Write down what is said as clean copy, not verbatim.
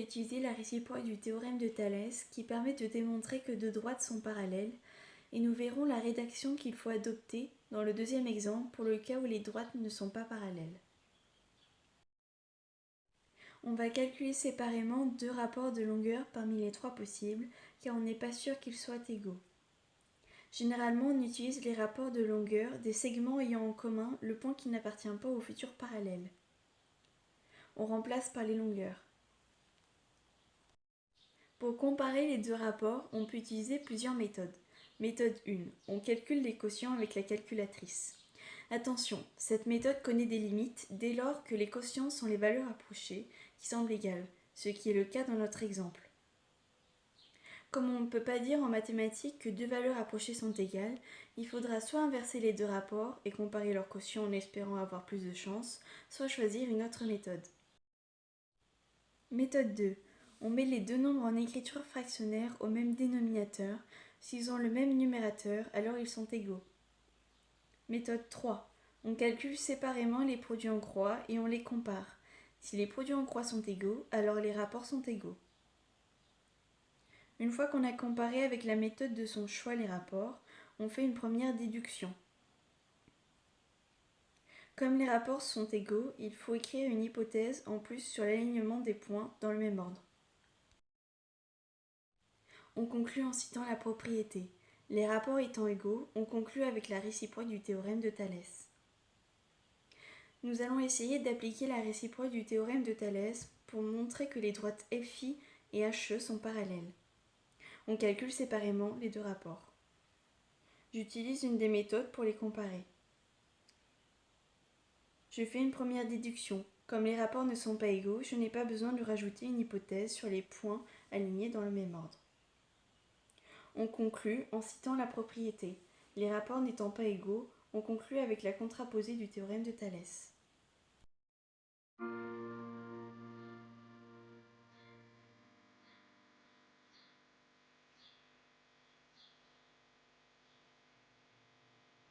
utiliser la réciproque du théorème de Thalès qui permet de démontrer que deux droites sont parallèles et nous verrons la rédaction qu'il faut adopter dans le deuxième exemple pour le cas où les droites ne sont pas parallèles. On va calculer séparément deux rapports de longueur parmi les trois possibles car on n'est pas sûr qu'ils soient égaux. Généralement, on utilise les rapports de longueur des segments ayant en commun le point qui n'appartient pas au futur parallèle. On remplace par les longueurs. Pour comparer les deux rapports, on peut utiliser plusieurs méthodes. Méthode 1. On calcule les quotients avec la calculatrice. Attention, cette méthode connaît des limites dès lors que les quotients sont les valeurs approchées qui semblent égales, ce qui est le cas dans notre exemple. Comme on ne peut pas dire en mathématiques que deux valeurs approchées sont égales, il faudra soit inverser les deux rapports et comparer leurs quotients en espérant avoir plus de chance, soit choisir une autre méthode. Méthode 2. On met les deux nombres en écriture fractionnaire au même dénominateur. S'ils ont le même numérateur, alors ils sont égaux. Méthode 3. On calcule séparément les produits en croix et on les compare. Si les produits en croix sont égaux, alors les rapports sont égaux. Une fois qu'on a comparé avec la méthode de son choix les rapports, on fait une première déduction. Comme les rapports sont égaux, il faut écrire une hypothèse en plus sur l'alignement des points dans le même ordre. On conclut en citant la propriété. Les rapports étant égaux, on conclut avec la réciproque du théorème de Thalès. Nous allons essayer d'appliquer la réciproque du théorème de Thalès pour montrer que les droites FI et HE sont parallèles. On calcule séparément les deux rapports. J'utilise une des méthodes pour les comparer. Je fais une première déduction. Comme les rapports ne sont pas égaux, je n'ai pas besoin de rajouter une hypothèse sur les points alignés dans le même ordre. On conclut en citant la propriété. Les rapports n'étant pas égaux, on conclut avec la contraposée du théorème de Thalès.